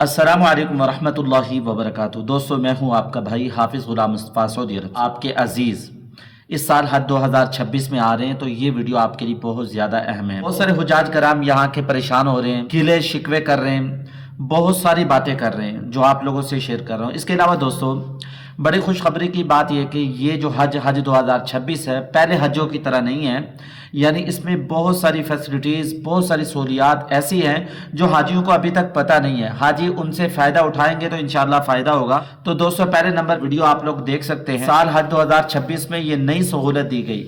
السلام علیکم ورحمۃ اللہ وبرکاتہ۔ دوستو، میں ہوں آپ کا بھائی حافظ غلام مصطفیٰ سعودی عرب، آپ کے عزیز۔ اس سال حج 2026 میں آ رہے ہیں تو یہ ویڈیو آپ کے لیے بہت زیادہ اہم ہے۔ بہت سارے حجاج کرام یہاں کے پریشان ہو رہے ہیں، گلے شکوے کر رہے ہیں، بہت ساری باتیں کر رہے ہیں جو آپ لوگوں سے شیئر کر رہا ہوں۔ اس کے علاوہ دوستو، بڑی خوشخبری کی بات یہ کہ یہ جو حج 2026 ہے پہلے حجوں کی طرح نہیں ہے، یعنی اس میں بہت ساری فیسلٹیز، بہت ساری سہولیات ایسی ہیں جو حاجیوں کو ابھی تک پتہ نہیں ہے۔ حاجی ان سے فائدہ اٹھائیں گے تو انشاءاللہ فائدہ ہوگا۔ تو دوستو، پہلے نمبر ویڈیو آپ لوگ دیکھ سکتے ہیں، سال حج 2026 میں یہ نئی سہولت دی گئی۔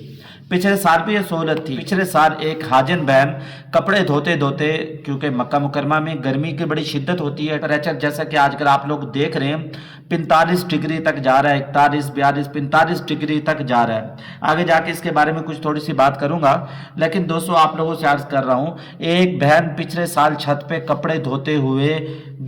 پچھلے سال بھی یہ سہولت تھی۔ پچھلے سال ایک حاجن بہن کپڑے دھوتے دھوتے، کیونکہ مکہ مکرمہ میں گرمی کی بڑی شدت ہوتی ہے، ٹیمپریچر جیسا کہ آج کل آپ لوگ دیکھ رہے ہیں 45 ڈگری تک جا رہا ہے، 41 42 45 ڈگری تک جا رہا ہے۔ آگے جا کے اس کے بارے میں کچھ تھوڑی سی بات کروں گا، لیکن دوستو آپ لوگوں سے عرض کر رہا ہوں، ایک بہن پچھلے سال چھت پہ کپڑے دھوتے ہوئے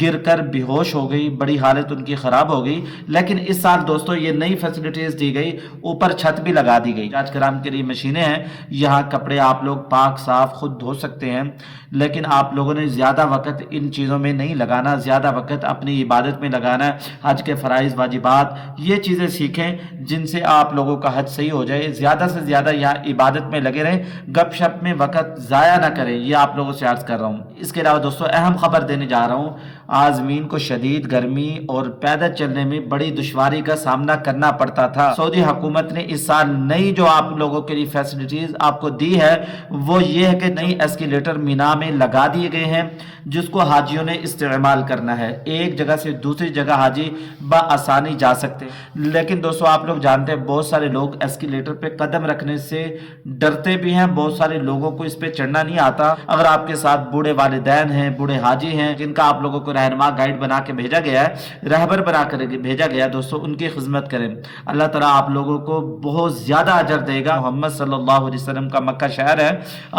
گر کر بے ہوش ہو گئی، بڑی حالت ان کی خراب ہو گئی۔ لیکن اس سال دوستو یہ نئی فیسلٹیز دی گئی، اوپر چھت بھی لگا دی گئی۔ حج کرام کے لیے مشینیں ہیں، یہاں کپڑے آپ لوگ پاک صاف خود دھو سکتے ہیں، لیکن آپ لوگوں نے زیادہ وقت ان چیزوں میں نہیں لگانا، زیادہ وقت اپنی عبادت میں لگانا ہے۔ حج کے فرائض واجبات یہ چیزیں سیکھیں جن سے آپ لوگوں کا حج صحیح ہو جائے۔ زیادہ سے زیادہ یہاں عبادت میں لگے رہیں، گپ شپ میں وقت ضائع نہ کریں، یہ آپ لوگوں سے عرض کر رہا ہوں۔ اس کے علاوہ دوستو اہم خبر دینے جا رہا ہوں، عازمین کو شدید گرمی اور پیدل چلنے میں بڑی دشواری کا سامنا کرنا پڑتا تھا۔ سعودی حکومت نے اس سال نئی جو آپ لوگوں کے لیے فیسلٹیز آپ کو دی ہے وہ یہ ہے کہ نئی ایسکیلیٹر مینا میں لگا دیے گئے ہیں، جس کو حاجیوں نے استعمال کرنا ہے۔ ایک جگہ سے دوسری جگہ حاجی بآسانی جا سکتے ہیں۔ لیکن دوستو آپ لوگ جانتے ہیں بہت سارے لوگ ایسکیلیٹر پہ قدم رکھنے سے ڈرتے بھی ہیں، بہت سارے لوگوں کو اس پہ چڑھنا نہیں آتا۔ اگر آپ کے ساتھ بوڑھے والدین ہیں، بوڑھے حاجی ہیں جن کا آپ لوگوں کو رہنما گائیڈ بنا کے بھیجا گیا ہے، رہبر بنا کر بھیجا گیا ہے، دوستو ان کی خدمت کریں، اللہ تعالیٰ آپ لوگوں کو بہت زیادہ اجر دے گا۔ محمد صلی اللہ علیہ وسلم کا مکہ شہر ہے،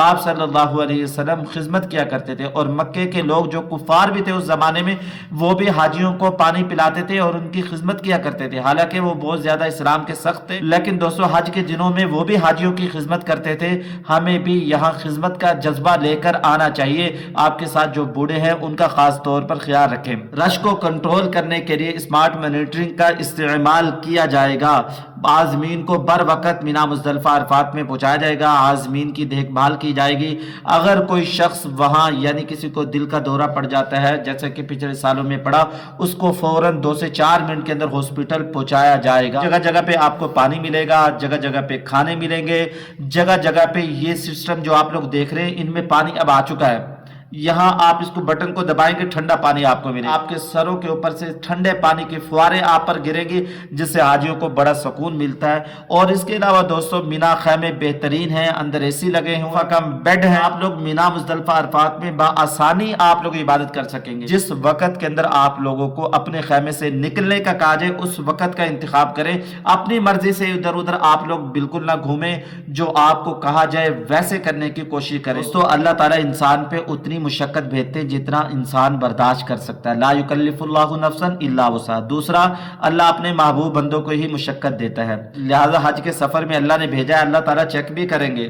آپ صلی اللہ علیہ وسلم خدمت کیا کرتے تھے، اور مکے کے لوگ جو کفار بھی تھے اس زمانے میں وہ بھی حاجیوں کو پانی پلاتے تھے اور ان کی خدمت کیا کرتے تھے۔ حالانکہ وہ بہت زیادہ اسلام کے سخت تھے، لیکن دوستو حج کے دنوں میں وہ بھی حاجیوں کی خدمت کرتے تھے۔ ہمیں بھی یہاں خدمت کا جذبہ لے کر آنا چاہیے۔ آپ کے ساتھ جو بوڑھے ہیں ان کا خاص طور پر خیال رکھیں۔ رش کو کنٹرول کرنے کے لیے اسمارٹ مانیٹرنگ کا استعمال کیا جائے گا۔ عازمین کو بر وقت مینا مزدلفہ عرفات میں پہنچایا جائے گا، عازمین کی دیکھ بھال کی جائے گی۔ اگر کوئی شخص وہاں یعنی کسی کو دل کا دورہ پڑ جاتا ہے جیسا کہ پچھلے سالوں میں پڑا، اس کو فوراً 2 سے 4 منٹ کے اندر ہاسپٹل پہنچایا جائے گا۔ جگہ جگہ پہ آپ کو پانی ملے گا، جگہ جگہ پہ کھانے ملیں گے، جگہ جگہ پہ یہ سسٹم جو آپ لوگ دیکھ رہے ہیں ان میں پانی اب آ چکا ہے۔ یہاں آپ اس کو بٹن کو دبائیں گے ٹھنڈا پانی آپ کو ملے گا، آپ کے سروں کے اوپر سے ٹھنڈے پانی کی فوارے آپ پر گریں گی، جس سے حاجیوں کو بڑا سکون ملتا ہے۔ اور اس کے علاوہ دوستو مینا خیمے بہترین ہیں، اندر اے سی لگے ہیں، کم بیڈ ہیں، آپ لوگ مینا مزدلفہ عرفات میں بآسانی آپ لوگ عبادت کر سکیں گے۔ جس وقت کے اندر آپ لوگوں کو اپنے خیمے سے نکلنے کا کہا جائے اس وقت کا انتخاب کریں، اپنی مرضی سے ادھر ادھر آپ لوگ بالکل نہ گھومیں، جو آپ کو کہا جائے ویسے کرنے کی کوشش کریں۔ دوستو اللہ تعالیٰ انسان پہ اتنی مشقت بھیجتے جتنا انسان برداشت کر سکتا ہے، لا یکلف اللہ نفسا الا وسعہا۔ دوسرا، اللہ اپنے محبوب بندوں کو ہی مشقت دیتا ہے، لہذا حج کے سفر میں اللہ نے بھیجا ہے، اللہ تعالیٰ چیک بھی کریں گے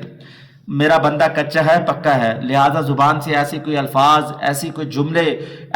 میرا بندہ کچا ہے پکا ہے، لہذا زبان سے ایسی کوئی الفاظ، ایسی کوئی جملے،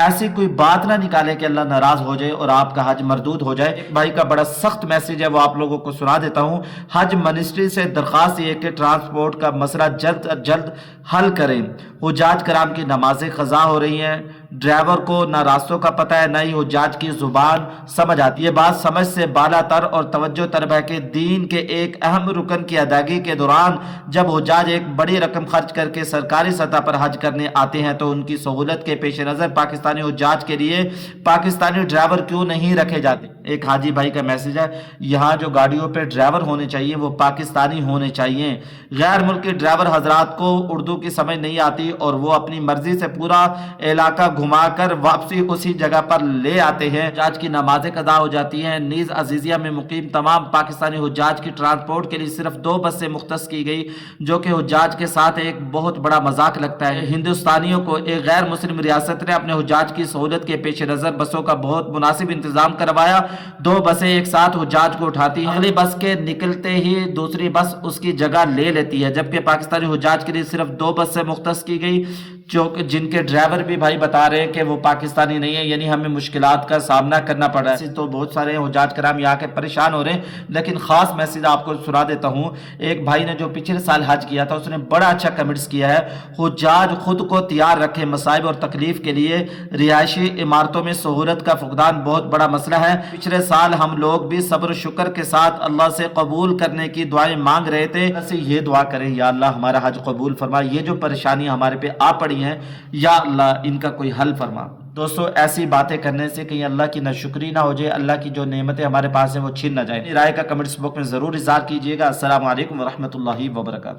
ایسی کوئی بات نہ نکالے کہ اللہ ناراض ہو جائے اور آپ کا حج مردود ہو جائے۔ ایک بھائی کا بڑا سخت میسیج ہے، وہ آپ لوگوں کو سنا دیتا ہوں۔ حج منسٹری سے درخواست یہ کہ ٹرانسپورٹ کا مسئلہ جلد از جلد حل کریں۔ حجاج کرام کی نمازیں قضا ہو رہی ہیں، ڈرائیور کو نہ راستوں کا پتہ ہے، نہ ہی حجاج کی زبان سمجھ آتی ہے۔ یہ بات سمجھ سے بالا تر اور توجہ طلب ہے کہ دین کے ایک اہم رکن کی ادائیگی کے دوران جب حجاج ایک بڑی رقم خرچ کر کے سرکاری سطح پر حج کرنے آتے ہیں تو ان کی سہولت کے پیش نظر پاکستانی حجاج کے لیے پاکستانی ڈرائیور کیوں نہیں رکھے جاتے۔ ایک حاجی بھائی کا میسج ہے، یہاں جو گاڑیوں پہ ڈرائیور ہونے چاہیے وہ پاکستانی ہونے چاہیے۔ غیر ملکی ڈرائیور حضرات کو اردو کی سمجھ نہیں آتی اور وہ اپنی مرضی سے پورا علاقہ گھما کر واپسی اسی جگہ پر لے آتے ہیں، حجاج کی نمازیں قضا ہو جاتی ہیں۔ نیز عزیزیہ میں مقیم تمام پاکستانی حجاج کی ٹرانسپورٹ کے لیے صرف 2 بسیں مختص کی گئی، جو کہ حجاج کے ساتھ ایک بہت بڑا مذاق لگتا ہے۔ ہندوستانیوں کو ایک غیر مسلم ریاست نے اپنے حجاج کی سہولت کے پیش نظر بسوں کا بہت مناسب انتظام کروایا۔ 2 بسیں ایک ساتھ حجاج کو اٹھاتی ہیں، اگلی بس کے نکلتے ہی دوسری بس اس کی جگہ لے لیتی ہے، جبکہ پاکستانی حجاج کے لیے صرف 2 بسیں مختص کی گئی۔ جو جن کے ڈرائیور بھی بھائی بتا رہے ہیں کہ وہ پاکستانی نہیں ہے، یعنی ہمیں مشکلات کا سامنا کرنا پڑ رہا ہے۔ تو بہت سارے حجاج کرام یہاں کے پریشان ہو رہے ہیں، لیکن خاص میسج آپ کو سنا دیتا ہوں۔ ایک بھائی نے جو پچھلے سال حج کیا تھا، اس نے بڑا اچھا کمنٹس کیا ہے، حجاج خود کو تیار رکھے مصائب اور تکلیف کے لیے۔ رہائشی عمارتوں میں سہولت کا فقدان بہت بڑا مسئلہ ہے۔ پچھلے سال ہم لوگ بھی صبر و شکر کے ساتھ اللہ سے قبول کرنے کی دعائیں مانگ رہے تھے، ایسے یہ دعا کریں، یا اللہ ہمارا حج قبول فرما، یہ جو پریشانیاں ہمارے پہ آ پڑی ہیں یا اللہ ان کا کوئی حل فرما۔ دوستو ایسی باتیں کرنے سے کہیں اللہ کی ناشکری نہ ہو جائے، اللہ کی جو نعمتیں ہمارے پاس ہیں وہ چھین نہ جائیں۔ رائے کا کمنٹس باکس میں ضرور اظہار کیجیے گا۔ السلام علیکم ورحمۃ اللہ وبرکاتہ۔